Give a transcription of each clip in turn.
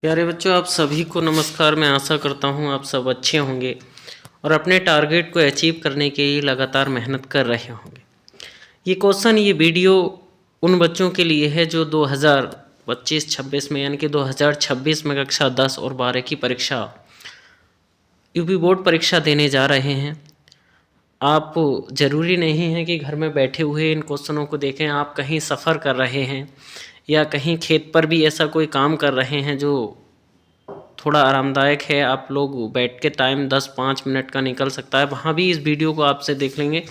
प्यारे बच्चों, आप सभी को नमस्कार। मैं आशा करता हूँ आप सब अच्छे होंगे और अपने टारगेट को अचीव करने के लिए लगातार मेहनत कर रहे होंगे। ये वीडियो उन बच्चों के लिए है जो 2025-26 में यानी कि 2026 में कक्षा 10 और 12 की परीक्षा यूपी बोर्ड परीक्षा देने जा रहे हैं। आप ज़रूरी नहीं है कि घर में बैठे हुए इन क्वेश्चनों को देखें। आप कहीं सफ़र कर रहे हैं या कहीं खेत पर भी ऐसा कोई काम कर रहे हैं जो थोड़ा आरामदायक है, आप लोग बैठ के टाइम 10-5 मिनट का निकल सकता है, वहाँ भी इस वीडियो को आपसे देख लेंगे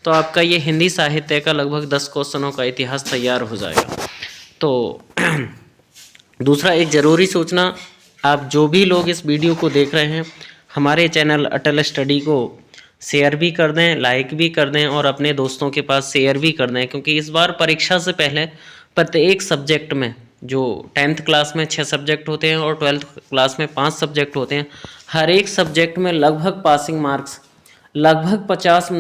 तो आपका ये हिंदी साहित्य का लगभग 10 क्वेश्चनों का इतिहास तैयार हो जाएगा। तो दूसरा एक ज़रूरी सूचना, आप जो भी लोग इस वीडियो को देख रहे हैं हमारे चैनल अटल स्टडी को शेयर भी कर दें, लाइक भी कर दें और अपने दोस्तों के पास शेयर भी कर दें, क्योंकि इस बार परीक्षा से पहले प्रत्येक सब्जेक्ट में जो 10th क्लास में 6 सब्जेक्ट होते हैं और 12th क्लास में 5 सब्जेक्ट होते हैं, हर एक सब्जेक्ट में लगभग पासिंग मार्क्स लगभग 50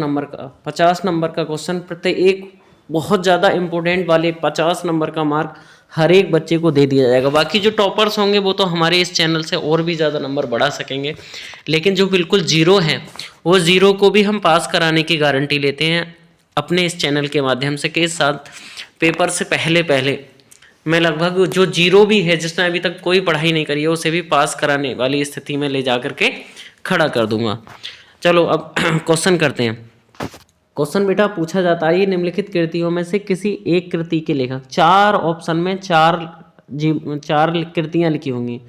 नंबर का क्वेश्चन, प्रत्येक बहुत ज़्यादा इम्पोर्टेंट वाले 50 नंबर का मार्क हर एक बच्चे को दे दिया जाएगा। बाकी जो टॉपर्स होंगे वो तो हमारे इस चैनल से और भी ज़्यादा नंबर बढ़ा सकेंगे, लेकिन जो बिल्कुल ज़ीरो हैं वो ज़ीरो को भी हम पास कराने की गारंटी लेते हैं अपने इस चैनल के माध्यम से। कि इस साथ पेपर से पहले मैं लगभग जो जीरो भी है, जिसने अभी तक कोई पढ़ाई नहीं करी है, उसे भी पास कराने वाली स्थिति में ले जा करके खड़ा कर दूंगा। चलो अब क्वेश्चन करते हैं। क्वेश्चन बेटा पूछा जाता है, निम्नलिखित कृतियों में से किसी एक कृति के लेखक, 4 ऑप्शन में 4 कृतियां लिखी होंगी,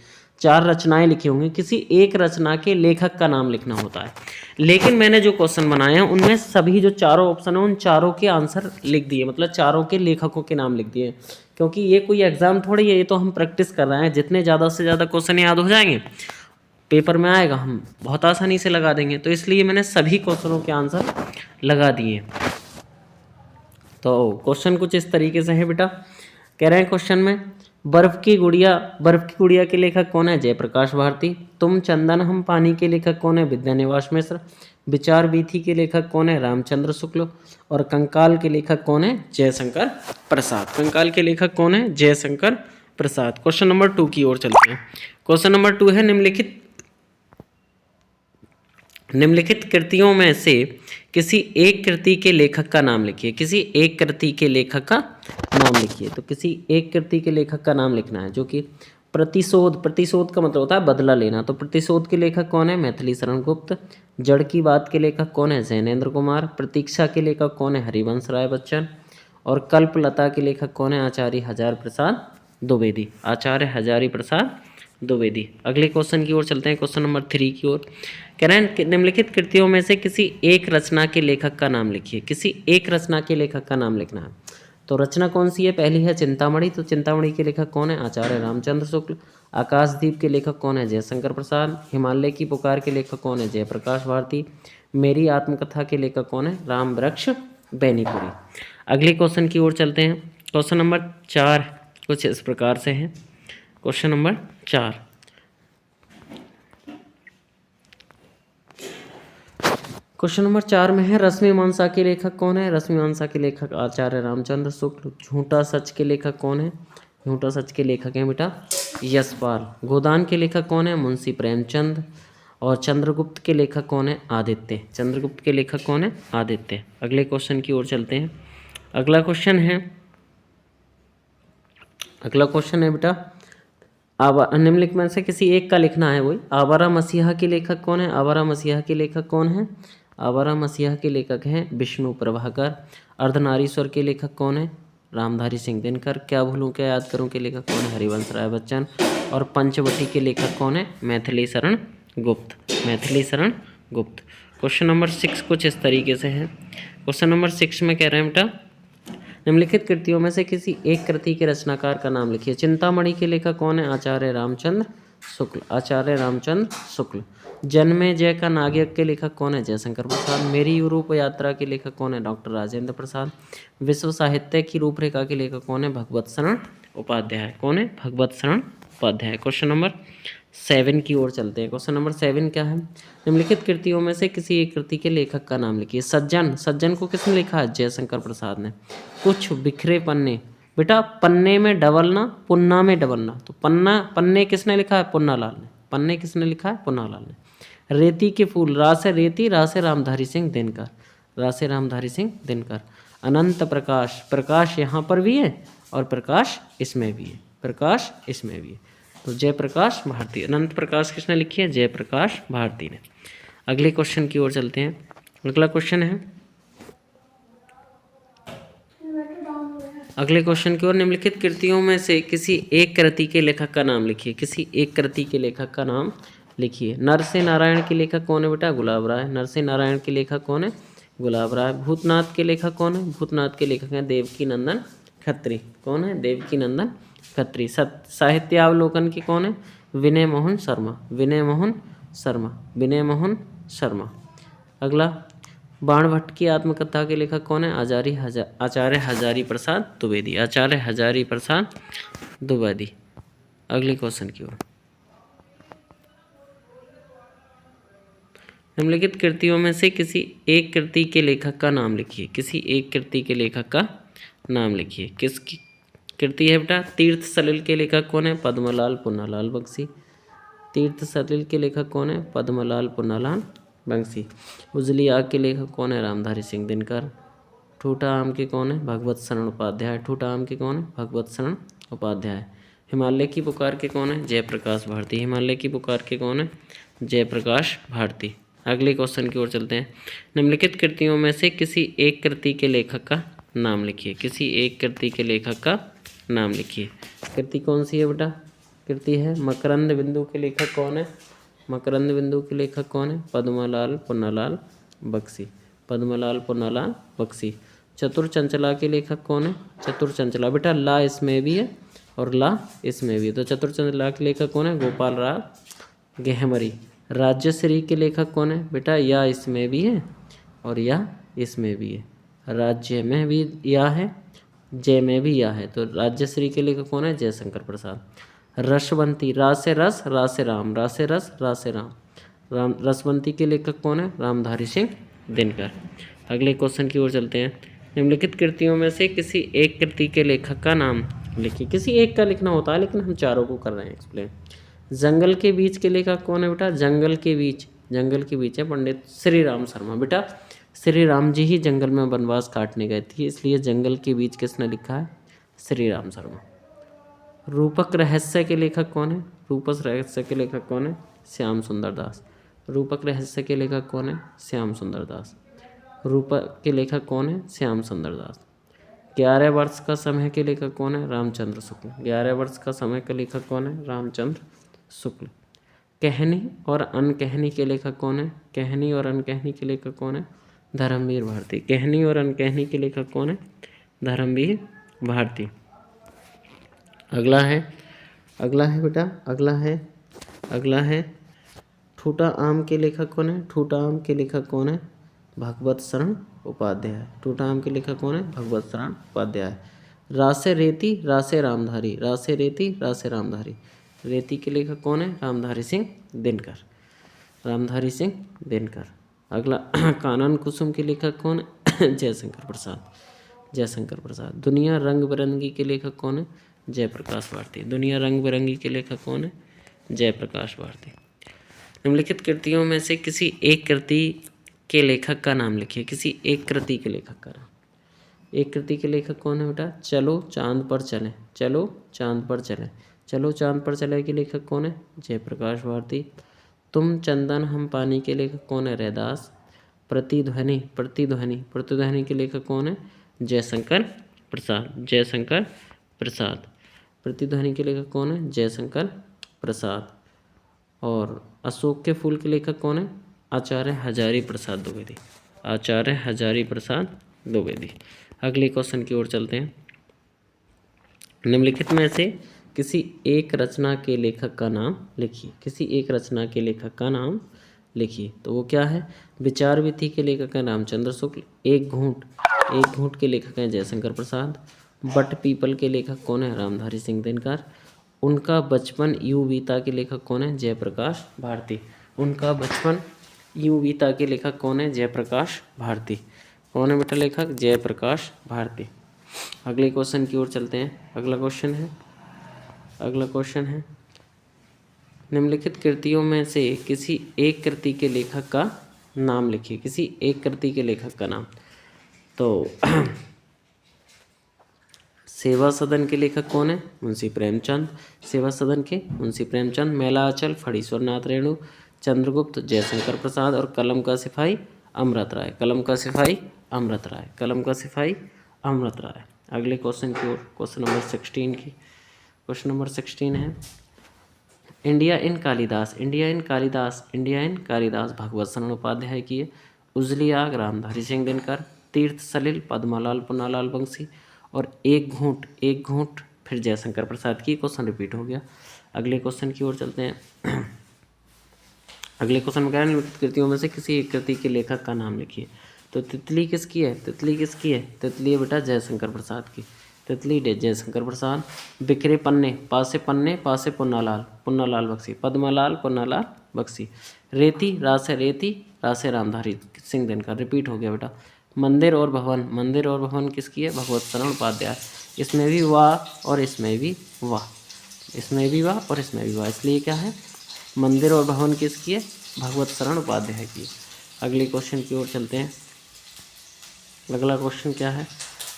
4 रचनाएं लिखी होंगी, किसी एक रचना के लेखक का नाम लिखना होता है। लेकिन मैंने जो क्वेश्चन बनाए हैं उनमें सभी जो चारों ऑप्शन है उन चारों के आंसर लिख दिए, मतलब चारों के लेखकों के नाम लिख दिए, क्योंकि ये कोई एग्जाम थोड़ी है, ये तो हम प्रैक्टिस कर रहे हैं। जितने ज़्यादा से ज़्यादा क्वेश्चन याद हो जाएंगे पेपर में आएगा हम बहुत आसानी से लगा देंगे, तो इसलिए मैंने सभी क्वेश्चनों के आंसर लगा दिए। तो क्वेश्चन कुछ इस तरीके से है बेटा। कह रहे हैं क्वेश्चन में, बर्फ की गुड़िया के लेखक कौन है? जयप्रकाश भारती। तुम चंदन हम पानी के लेखक कौन है? विद्यानिवास मिश्र। विचार वीथी के लेखक कौन है? रामचंद्र शुक्ल। और कंकाल के लेखक कौन है? जयशंकर प्रसाद। कंकाल के लेखक कौन है? जयशंकर प्रसाद। क्वेश्चन नंबर 2 की ओर चलते हैं। क्वेश्चन नंबर 2 है, निम्नलिखित कृतियों में से किसी एक कृति के लेखक का नाम लिखिए। किसी एक कृति के लेखक का नाम लिखिए। तो किसी एक कृति के लेखक का नाम लिखना है, जो कि प्रतिशोध का मतलब होता है बदला लेना। तो प्रतिशोध के लेखक कौन है? मैथिली शरण गुप्त। जड़ की बात के लेखक कौन है? जैनेन्द्र कुमार। प्रतीक्षा के लेखक कौन है? हरिवंश राय बच्चन। और कल्पलता के लेखक कौन है? आचार्य हजारी प्रसाद द्विवेदी। आचार्य हजारी प्रसाद द्विवेदी। अगले क्वेश्चन की ओर चलते हैं, क्वेश्चन नंबर 3 की ओर। कह रहे हैं, निम्नलिखित कृतियों में से किसी एक रचना के लेखक का नाम लिखिए। किसी एक रचना के लेखक का नाम लिखना है। तो रचना कौन सी है? पहली है चिंतामणि। तो चिंतामणि के लेखक कौन है? आचार्य रामचंद्र शुक्ल। आकाशदीप के लेखक कौन है? जयशंकर प्रसाद। हिमालय की पुकार के लेखक कौन है? जयप्रकाश भारती। मेरी आत्मकथा के लेखक कौन है? राम वृक्ष बेनीपुरी। अगले क्वेश्चन की ओर चलते हैं। क्वेश्चन नंबर 4 कुछ इस प्रकार से है। क्वेश्चन नंबर 4, क्वेश्चन नंबर 4 में है, रश्मिमांसा के लेखक कौन है? रश्मिमांसा के लेखक आचार्य रामचंद्र शुक्ल। झूठा सच के लेखक कौन है? झूठा सच के लेखक हैं बेटा यशपाल। गोदान के लेखक कौन है? मुंशी प्रेमचंद। और चंद्रगुप्त के लेखक कौन है? आदित्य। चंद्रगुप्त के लेखक कौन है? आदित्य। अगले क्वेश्चन की ओर चलते हैं। अगला क्वेश्चन है बेटा, निम्नलिखित में से किसी एक का लिखना है। वही आवारा मसीहा के लेखक कौन है? आवारा मसीहा के लेखक कौन है? आवारा मसीहा के लेखक हैं विष्णु प्रभाकर। अर्धनारीश्वर के लेखक कौन है? रामधारी सिंह दिनकर। क्या भूलूं क्या याद करूं के लेखक कौन है? हरिवंश राय बच्चन। और पंचवटी के लेखक कौन है? मैथिली शरण गुप्त। मैथिली शरण गुप्त। क्वेश्चन नंबर 6 कुछ इस तरीके से है। क्वेश्चन नंबर 6 में कह रहे हैं बेटा, निम्नलिखित कृतियों में से किसी एक कृति के रचनाकार का नाम लिखिए। चिंतामणि के लेखक कौन है? आचार्य रामचंद्र शुक्ल। आचार्य रामचंद्र शुक्ल। जन्मेजय का नागयज्ञ के लेखक कौन है? जयशंकर प्रसाद। मेरी यूरोप यात्रा के लेखक कौन है? डॉक्टर राजेंद्र प्रसाद। विश्व साहित्य की रूपरेखा के लेखक कौन है? भगवत शरण उपाध्याय। कौन है? भगवत शरण उपाध्याय। क्वेश्चन नंबर 7 की ओर चलते हैं। क्वेश्चन नंबर 7 क्या है? निम्नलिखित कृतियों में से किसी एक कृति के लेखक का नाम लिखिए। सज्जन को किसने लिखा है? जयशंकर प्रसाद ने। कुछ बिखरे पन्ने बेटा पन्ने में डबलना, पुन्ना में डबलना। तो पन्ने किसने लिखा है? पुन्नालाल ने। पन्ने किसने लिखा है? पुन्नालाल ने। रेती के फूल, रा से रेती, रा से रामधारी सिंह दिनकर, रा से रामधारी सिंह दिनकर। अनंत प्रकाश, प्रकाश यहाँ पर भी है और प्रकाश इसमें भी है, प्रकाश इसमें भी है। तो जयप्रकाश भारती। अनंत प्रकाश किसने लिखी है? जयप्रकाश भारती ने। अगले क्वेश्चन की ओर चलते हैं। अगला क्वेश्चन है, अगले क्वेश्चन की ओर, निम्नलिखित कृतियों में से किसी एक कृति के लेखक का नाम लिखिए। किसी एक कृति के लेखक का नाम लिखिए। नर से नारायण के लेखक कौन है बेटा? गुलाब राय। नर से नारायण के लेखक कौन है? गुलाब राय। भूतनाथ के लेखक कौन है? भूतनाथ के लेखक हैं देवकी नंदन खत्री। कौन है? देवकी नंदन खत्री। साहित्यावलोकन की कौन है? विनय मोहन शर्मा, विनय मोहन शर्मा, विनय मोहन शर्मा। अगला, बाणभट्ट की आत्मकथा के लेखक कौन है? आचार्य हजारी प्रसाद द्विवेदी, आचार्य हजारी प्रसाद द्विवेदी। अगले क्वेश्चन की ओर, निम्नलिखित कृतियों में से किसी एक कृति के लेखक का नाम लिखिए। किसी एक कृति के लेखक का नाम लिखिए। किसकी कृति है बेटा? तीर्थ सलिल के लेखक कौन है? पद्मलाल पुन्नालाल बंसी। तीर्थ सलिल के लेखक कौन है? पद्मलाल पुन्नालाल बंसी। उजली आग के लेखक कौन है? रामधारी सिंह दिनकर। ठूठा आम के कौन है? भगवत शरण उपाध्याय। ठूठा आम के कौन है? भगवत शरण उपाध्याय। हिमालय की पुकार के कौन है? जयप्रकाश भारती। हिमालय की पुकार के कौन है? जयप्रकाश भारती। अगले क्वेश्चन की ओर चलते हैं। निम्नलिखित कृतियों में से किसी एक कृति के लेखक का नाम लिखिए। किसी एक कृति के लेखक का नाम लिखिए। कृति कौन सी है बेटा? कृति है मकरंद बिंदु के लेखक कौन है? मकरंद बिंदु के लेखक कौन है? पद्मलाल पुन्नालाल बख्शी, पद्मलाल पुन्नालाल बख्शी। चतुर चंचला के लेखक कौन है? चतुर चंचला, बेटा ला इसमें भी है और ला इसमें भी है, तो चतुर चंचला के लेखक कौन है? गोपाल राव गेहमरी। राज्यश्री के लेखक कौन है? बेटा या इसमें भी है और या इसमें भी है। राज्य में भी या है, जय में भी या है, तो राज्यश्री के लेखक कौन है? जयशंकर प्रसाद। रसवंती, रा से रस, रा से राम, रा से रस, रा से राम, राम। रसवंती के लेखक कौन है? रामधारी सिंह दिनकर। अगले क्वेश्चन की ओर चलते हैं। निम्नलिखित कृतियों में से किसी एक कृति के लेखक का नाम लिखिए। किसी एक का लिखना होता है लेकिन हम चारों को कर रहे हैं एक्सप्लेन। जंगल के बीच के लेखक कौन है बेटा? जंगल के बीच, जंगल के बीच है पंडित श्री राम शर्मा। बेटा श्री राम जी ही जंगल में वनवास काटने गए थे, इसलिए जंगल के बीच किसने लिखा है? श्री राम शर्मा। रूपक रहस्य के लेखक कौन है? रूपक रहस्य के लेखक कौन है? श्याम सुंदर दास। रूपक रहस्य के लेखक कौन है? श्याम सुंदर दास। रूपक के लेखक कौन है? श्याम सुंदर दास। 11 वर्ष का समय के लेखक कौन है? रामचंद्र शुक्ल। 11 वर्ष का समय का लेखक कौन है? रामचंद्र शुक्ल। कहनी और अनकहनी के लेखक कौन है? कहनी और अनकहनी के लेखक कौन है? धर्मवीर भारती। कहनी और अनकहनी के लेखक कौन है? धर्मवीर भारती। अगला है बेटा, अगला है ठूठा आम के लेखक कौन है? ठूठा आम के लेखक कौन है? भगवत शरण उपाध्याय। ठूठा आम के लेखक कौन है? भगवत शरण उपाध्याय। रासे रेती, रासे रामधारी, रासे रेती, रासे रामधारी। रेती के लेखक कौन है? रामधारी सिंह दिनकर, रामधारी सिंह दिनकर। अगला कानन कुसुम के लेखक कौन है? जयशंकर प्रसाद, जयशंकर प्रसाद। दुनिया रंग बिरंगी के लेखक कौन है? जयप्रकाश भारती। दुनिया रंग बिरंगी के लेखक कौन है? जयप्रकाश भारती। निम्नलिखित कृतियों में से किसी एक कृति के लेखक का नाम लिखिए। किसी एक कृति के लेखक का नाम। एक कृति के लेखक कौन है बेटा? चलो चांद पर चलें, चलो चांद पर चलें। चलो चांद पर चले के लेखक कौन है? जयप्रकाश भारती। तुम चंदन हम पानी के लेखक कौन है? रैदास। प्रतिध्वनि, प्रतिध्वनि, प्रतिध्वनि के लेखक कौन है? जयशंकर प्रसाद, जयशंकर प्रसाद। प्रतिध्वनि के लेखक कौन है? जयशंकर प्रसाद। और अशोक के फूल के लेखक कौन है? आचार्य हजारी प्रसाद द्विवेदी, आचार्य हजारी प्रसाद द्विवेदी। अगले क्वेश्चन की ओर चलते हैं। निम्नलिखित में से किसी एक रचना के लेखक का नाम लिखिए। किसी एक रचना के लेखक का नाम लिखिए, तो वो क्या है? विचार विधि के लेखक हैं रामचंद्र शुक्ल। एक घूंट के लेखक हैं जयशंकर प्रसाद। बट पीपल के लेखक कौन है? रामधारी सिंह दिनकर। उनका बचपन यूं बीता के लेखक कौन है? जयप्रकाश भारती। उनका बचपन यूं बीता के लेखक कौन है? जयप्रकाश भारती। कौन है बेटा लेखक? जयप्रकाश भारती। अगले क्वेश्चन की ओर चलते हैं। अगला क्वेश्चन है निम्नलिखित कृतियों में से किसी एक कृति के लेखक का नाम लिखिए। किसी एक कृति के लेखक का नाम। तो सेवा सदन के लेखक कौन है? मुंशी प्रेमचंद। सेवा सदन के मुंशी प्रेमचंद। मेला आंचल फणीश्वर नाथ रेणु, चंद्रगुप्त, जयशंकर प्रसाद और कलम का सिपाही अमृत राय। कलम का सिपाही अमृत राय। कलम का सिपाही अमृत राय। अगले क्वेश्चन की ओर, क्वेश्चन नंबर 16 की। क्वेश्चन नंबर 16 है India in Kalidas. India in Kalidas. India in Kalidas Bhagwat Sharan Upadhyay की है। उजली आग रामधारी सिंह दिनकर। तीर्थ सलिल पद्मालाल पुन्नालाल बंसी और एक घूंट फिर जयशंकर प्रसाद की। क्वेश्चन रिपीट हो गया। अगले क्वेश्चन की ओर चलते हैं। अगले क्वेश्चन में क्या है निम्नलिखित कृतियों में से किसी एक कृति के लेखक का नाम लिखिए। तो तितली किसकी है? तितली किसकी है? तितली है बेटा जयशंकर प्रसाद की। तितली जयशंकर प्रसाद। बिखरे पन्ने, पासे पुन्नालाल पुन्नालाल बख्शी। पद्मालाल पुन्नालाल बख्शी। रेती रासे रामधारी सिंह दिनकर। रिपीट हो गया बेटा। मंदिर और भवन किसकी है? भगवत शरण उपाध्याय। इसमें भी वाह और इसमें भी वाह। इसमें भी वाह और इसमें भी वाह, इसलिए क्या है? मंदिर और भवन किसकी है? भगवत शरण उपाध्याय की। अगले क्वेश्चन की ओर चलते हैं। अगला क्वेश्चन क्या है?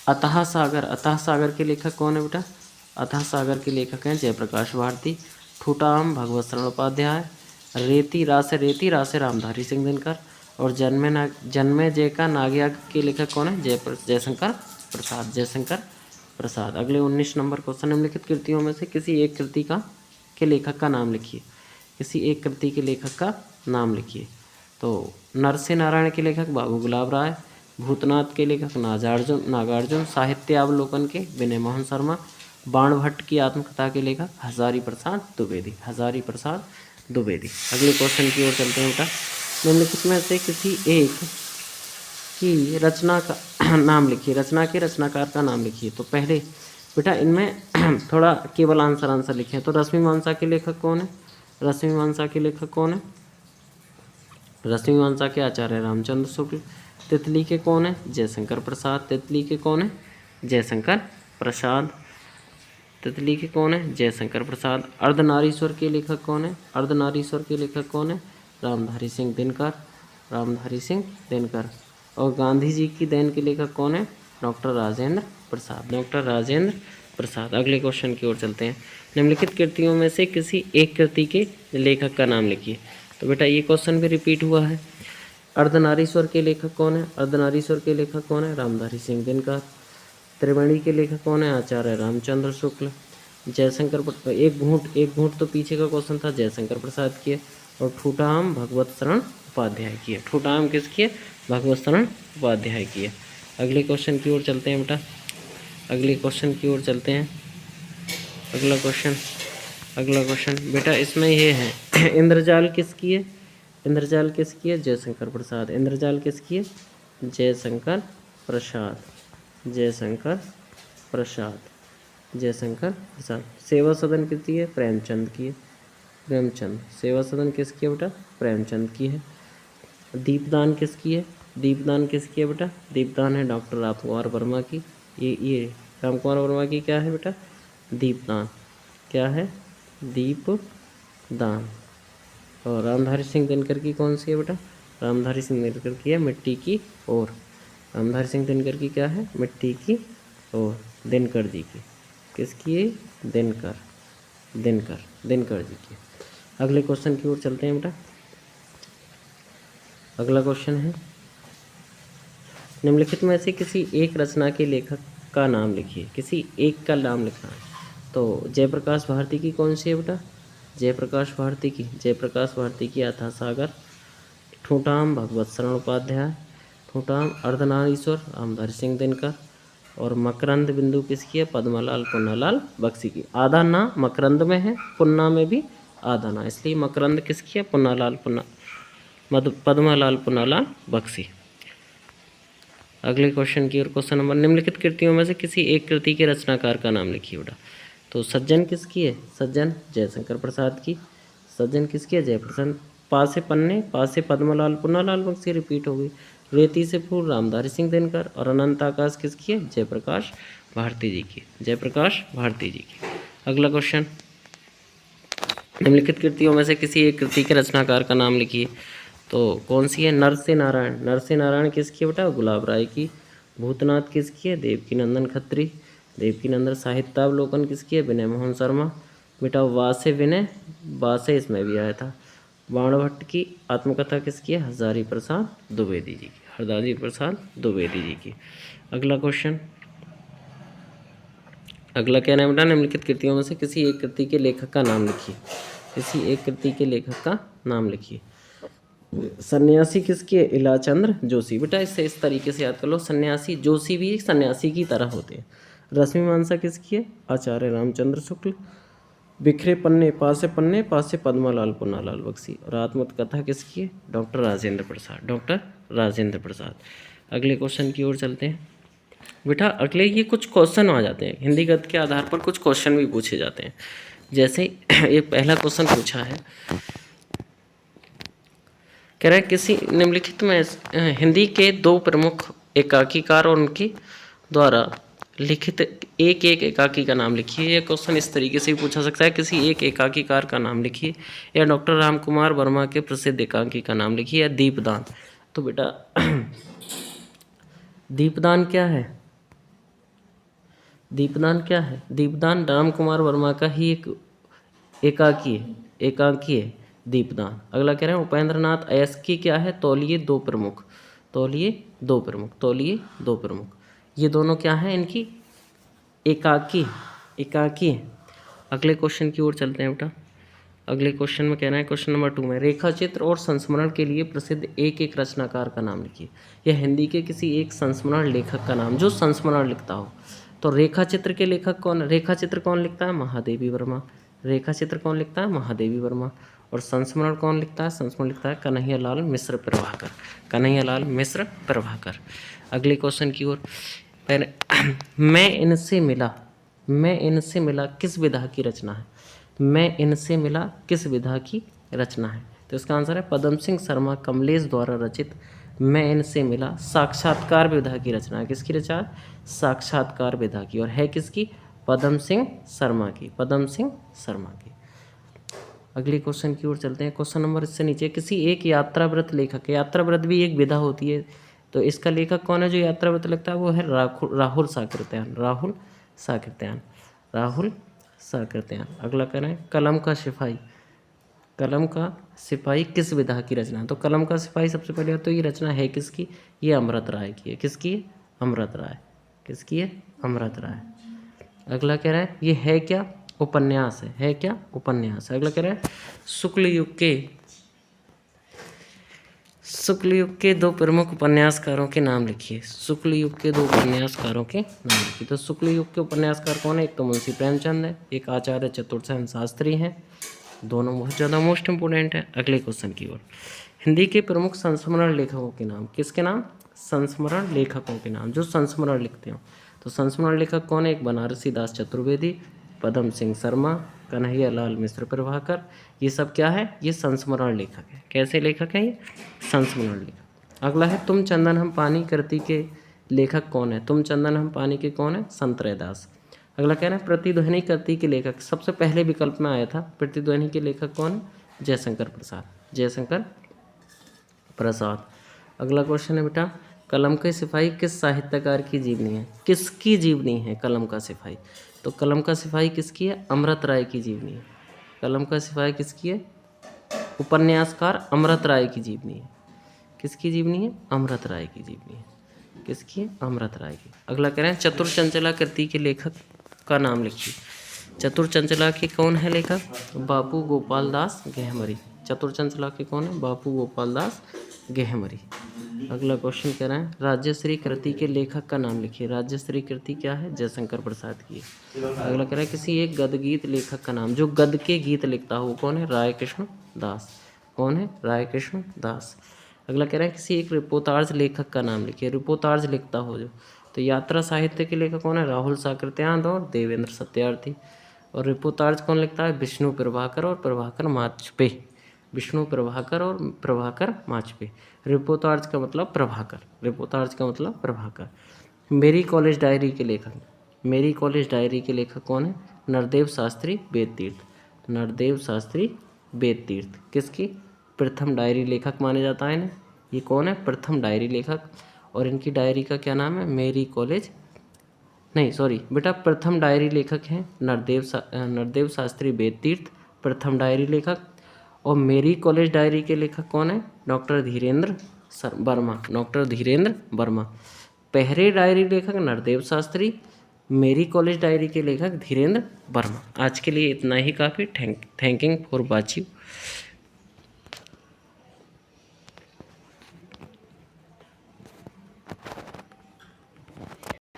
अतः सागर। अतः सागर के लेखक कौन है बेटा? अतः सागर के लेखक हैं जयप्रकाश भारती। ठूटा आम भगवत शरण उपाध्याय। रेती रासे रामधारी सिंह दिनकर। और जन्मे जय का नागया के लेखक कौन है? जयशंकर प्रसाद। जयशंकर प्रसाद। अगले 19 नंबर क्वेश्चन निम्नलिखित कृतियों में से किसी एक कृति के लेखक का नाम लिखिए। किसी एक कृति के लेखक का नाम लिखिए। तो नरसिंह नारायण के लेखक बाबू गुलाब राय। भूतनाथ के लेखक नागार्जुन। साहित्यावलोकन के विनय मोहन शर्मा। बाणभट्ट की आत्मकथा के लेखक हजारी प्रसाद द्विवेदी। हजारी प्रसाद द्विवेदी। अगले क्वेश्चन की ओर चलते हैं बेटा। निम्नलिखित में से किसी एक की रचना का नाम लिखिए। रचना के रचनाकार का नाम लिखिए। तो पहले बेटा इनमें थोड़ा केवल आंसर लिखे। तो रश्मिमांसा के लेखक कौन है? रश्मिमांसा के लेखक कौन है? रश्मिमांसा के आचार्य रामचंद्र शुक्ल। तितली के कौन है? जयशंकर प्रसाद। तितली के कौन है? जयशंकर प्रसाद। तितली के कौन है? जयशंकर प्रसाद। अर्धनारीश्वर के लेखक कौन है? अर्धनारीश्वर के लेखक कौन है? रामधारी सिंह दिनकर। रामधारी सिंह दिनकर। और गांधी जी की देन के लेखक कौन है? डॉक्टर राजेंद्र प्रसाद। डॉक्टर राजेंद्र प्रसाद। अगले क्वेश्चन की ओर चलते हैं। निम्नलिखित कृतियों में से किसी एक कृति के लेखक का नाम लिखिए। तो बेटा ये क्वेश्चन भी रिपीट हुआ है। अर्धनारीश्वर के लेखक कौन है? अर्धनारीश्वर के लेखक कौन है? रामधारी सिंह दिनकर। त्रिवेणी के लेखक कौन है? आचार्य रामचंद्र शुक्ल। जयशंकर एक घूंट तो पीछे का क्वेश्चन था, जयशंकर प्रसाद की है। और ठूटा आम भगवत शरण उपाध्याय की है। ठूटा आम किसकी है? भगवत शरण उपाध्याय की है। अगले क्वेश्चन की ओर चलते हैं बेटा। अगले क्वेश्चन की ओर चलते हैं। अगला क्वेश्चन बेटा इसमें ये है इंद्रजाल किसकी है? इंद्रजाल किसकी है? जयशंकर प्रसाद। इंद्रजाल किसकी है? जयशंकर प्रसाद। जयशंकर प्रसाद। जयशंकर प्रसाद। सेवा सदन किसकी है? प्रेमचंद की है। प्रेमचंद। सेवा सदन किसकी है बेटा? प्रेमचंद की है। दीपदान किसकी है? दीपदान किसकी है बेटा? दीपदान है डॉक्टर रामकुमार वर्मा की। ये रामकुमार वर्मा की क्या है बेटा? दीपदान। क्या है? दीपदान। और रामधारी सिंह दिनकर की कौन सी है बेटा? रामधारी सिंह दिनकर की है मिट्टी की ओर। रामधारी सिंह दिनकर की क्या है? मिट्टी की ओर। दिनकर जी की किसकी है? दिनकर। दिनकर जी की। अगले क्वेश्चन की ओर चलते हैं बेटा। अगला क्वेश्चन है निम्नलिखित में से किसी एक रचना के लेखक का नाम लिखिए। किसी एक का नाम लिखना है। तो जयप्रकाश भारती की कौन सी है बेटा? जयप्रकाश भारती की अथाह सागर। ठूठाम भगवत शरण उपाध्याय। ठूठाम अर्धनारीश्वर रामधारी सिंह दिनकर। और मकरंद बिंदु किसकी है? पद्मालाल पुन्नालाल बख्शी की। आधा ना मकरंद में है, पुन्ना में भी आधा ना, इसलिए मकरंद किसकी है? पद्मालाल पुन्नालाल बख्शी। अगले क्वेश्चन की ओर, क्वेश्चन नंबर निम्नलिखित कृतियों में से किसी एक कृति के रचनाकार का नाम लिखिए बेटा। तो सज्जन किसकी है? सज्जन जयशंकर प्रसाद की। सज्जन किसकी है? जयप्रसन्न। पासे पद्मालाल पुन्नालाल बख्शी। रिपीट हो गई। रेती से फूल रामधारी सिंह दिनकर। और अनंत आकाश किसकी है? जयप्रकाश भारती जी की, जयप्रकाश भारती जी की। अगला क्वेश्चन, निम्नलिखित कृतियों में से किसी एक कृति के रचनाकार का नाम लिखिए। तो कौन सी है? नरसिंह नारायण। नरसिंह नारायण किसकी है बेटा? गुलाब राय की। भूतनाथ किसकी है? देवकीनंदन खत्री। देवकीनंदन। साहित्यावलोकन किसकी है? विनय मोहन शर्मा। बेटा वासे विनय, वासे इसमें भी आया था। बाणभट्ट की आत्मकथा किसकी है? हरदारी प्रसाद द्विवेदी जी की। हरदारी प्रसाद द्विवेदी जी की। अगला क्वेश्चन, अगला क्या नाम बेटा? निम्नलिखित कृतियों में से किसी एक कृति के लेखक का नाम लिखिए। किसी एक कृति के लेखक का नाम लिखिए। सन्यासी किसकी है? इलाचंद्र जोशी। बेटा इससे इस तरीके से याद कर लो, सन्यासी जोशी भी सन्यासी की तरह होते हैं। रश्मि मानसा किसकी है? आचार्य रामचंद्र शुक्ल। बिखरे पन्ने पासे पद्मालाल पुन्नालाल बख्शी। और आत्मकथा किसकी है? डॉक्टर राजेंद्र प्रसाद। डॉक्टर राजेंद्र प्रसाद। अगले क्वेश्चन की ओर चलते हैं बेटा। अगले ये कुछ क्वेश्चन आ जाते हैं, हिंदी गद्य के आधार पर कुछ क्वेश्चन भी पूछे जाते हैं। जैसे एक पहला क्वेश्चन पूछा है, कह रहा है किसी निम्नलिखित में हिंदी के दो प्रमुख एकाकीकार और उनके द्वारा लिखित एक एकाकी का नाम लिखिए। यह क्वेश्चन इस तरीके से भी पूछा सकता है, किसी एक एकाकीकार का नाम लिखिए, या डॉक्टर रामकुमार वर्मा के प्रसिद्ध एकांकी का नाम लिखिए, या दीपदान। तो बेटा दीपदान क्या है? दीपदान क्या है? दीपदान रामकुमार वर्मा का ही एक एकांकी है दीपदान। अगला कह रहे हैं उपेंद्र नाथ अयस्क की क्या है? तौलिए दो प्रमुख। तौलिए दो प्रमुख। ये दोनों क्या हैं? इनकी एकाकी है। अगले क्वेश्चन की ओर चलते हैं बेटा। अगले क्वेश्चन में कहना है, क्वेश्चन नंबर 2 में रेखाचित्र और संस्मरण के लिए प्रसिद्ध एक रचनाकार का नाम लिखिए। यह हिंदी के किसी एक संस्मरण लेखक का नाम जो संस्मरण लिखता हो। तो रेखाचित्र के लेखक कौन? रेखाचित्र कौन लिखता है? महादेवी वर्मा। रेखाचित्र कौन लिखता है? महादेवी वर्मा। और संस्मरण कौन लिखता है? संस्मरण लिखता है कन्हैयालाल मिश्र प्रभाकर। कन्हैयालाल मिश्र प्रभाकर। अगले क्वेश्चन की ओर, पहले मैं इनसे मिला किस विधा की रचना है? मैं इनसे मिला किस विधा की रचना है? तो इसका आंसर है पदम सिंह शर्मा कमलेश द्वारा रचित मैं इनसे मिला साक्षात्कार विधा की रचना है। किसकी रचना? साक्षात्कार विधा की। और है किसकी? पदम सिंह शर्मा की। पदम सिंह शर्मा की। अगले क्वेश्चन की ओर चलते हैं। क्वेश्चन नंबर इससे नीचे, किसी एक यात्राव्रत लेखक, यात्राव्रत भी एक विधा होती है, तो इसका लेखक कौन है जो यात्राव्रत लिखता है? वो है राहुल साकृत्यायन। राहुल साकृत्यायन। अगला कह रहे हैं कलम का सिपाही किस विधा की रचना है? तो कलम का सिपाही सबसे पहले तो ये रचना है किसकी? ये अमृत राय की है। किसकी है? अमृत राय। किसकी है? अमृत राय। अगला कह रहा है ये है क्या? उपन्यास है क्या? उपन्यास है। अगला कह रहा है शुक्ल युग के दो प्रमुख उपन्यासकारों के नाम लिखिए। शुक्ल युग के दो उपन्यासकारों के नाम लिखिए। तो शुक्ल युग के उपन्यासकार कौन है? एक तो मुंशी प्रेमचंद है, एक आचार्य चतुर्सेन शास्त्री हैं। दोनों बहुत ज़्यादा मोस्ट इंपोर्टेंट है। अगले क्वेश्चन की ओर, हिंदी के प्रमुख संस्मरण लेखकों के नाम। किसके नाम? संस्मरण लेखकों के नाम जो संस्मरण लिखते हो। तो संस्मरण लेखक कौन है? एक बनारसी दास चतुर्वेदी, पदम सिंह शर्मा, कन्हैयालाल मिश्र प्रभाकर। ये सब क्या है? ये संस्मरण लेखक है। कैसे लेखक हैं ये? संस्मरण लेखक। अगला है तुम चंदन हम पानी कृति के लेखक कौन है? तुम चंदन हम पानी के कौन है? संत रैदास। अगला कह रहे हैं प्रतिध्वनि कृति के लेखक, सबसे पहले विकल्प में आया था प्रतिध्वनि के लेखक कौन है? जयशंकर प्रसाद। अगला क्वेश्चन है बेटा, कलम का सिपाही किस साहित्यकार की जीवनी है? किसकी जीवनी है कलम का सिपाही? तो कलम का सिपाही किसकी है? अमृत राय की जीवनी है। कलम का सिपाही किसकी है? उपन्यासकार अमृत राय की जीवनी है। किसकी जीवनी है? अमृत राय की जीवनी है। किसकी है? अमृत राय की। अगला कह रहे हैं चतुर चंचला कृति के लेखक का नाम लिखिए। चतुर चंचला के कौन है लेखक? बापू गोपाल दास गेहमरी। चतुर चंचला के कौन है? बापू गोपाल दास गेहमरी। अगला क्वेश्चन कह रहे हैं राज्यश्री कृति के लेखक का नाम लिखिए। राज्यश्री कृति क्या है? जयशंकर प्रसाद की है। अगला कह रहा है किसी एक गद्य गीत लेखक का नाम जो गद्य के गीत लिखता हो, कौन है? राय कृष्ण दास। कौन है? राय कृष्ण दास। अगला कह रहा है किसी एक रिपोर्टार्ज लेखक का नाम लिखिए। रिपोर्टार्ज लिखता हो जो, तो यात्रा साहित्य के लेखक कौन है? राहुल साकृत्यायन और देवेंद्र सत्यार्थी। और रिपोर्टार्ज कौन लिखता है? विष्णु प्रभाकर और प्रभाकर माचपे। विष्णु प्रभाकर और प्रभाकर माचपे। रिपोर्टार्ज का मतलब प्रभाकर। रिपोर्टार्ज का मतलब प्रभाकर। मेरी कॉलेज डायरी के लेखक, मेरी कॉलेज डायरी के लेखक कौन है? नरदेव शास्त्री बेदतीर्थ। नरदेव शास्त्री बेदतीर्थ किसकी प्रथम डायरी लेखक माने जाता है इन्हें। ये कौन है? प्रथम डायरी लेखक। और इनकी डायरी का क्या नाम है? मेरी कॉलेज, नहीं सॉरी बेटा, प्रथम डायरी लेखक हैं नरदेव शास्त्री बेदतीर्थ, प्रथम डायरी लेखक। और मेरी कॉलेज डायरी के लेखक कौन है? डॉक्टर धीरेन्द्र वर्मा। डॉक्टर धीरेन्द्र वर्मा। पहरे डायरी लेखक नरदेव शास्त्री, मेरी कॉलेज डायरी के लेखक धीरेन्द्र वर्मा। आज के लिए इतना ही काफ़ी। Thanking for watching.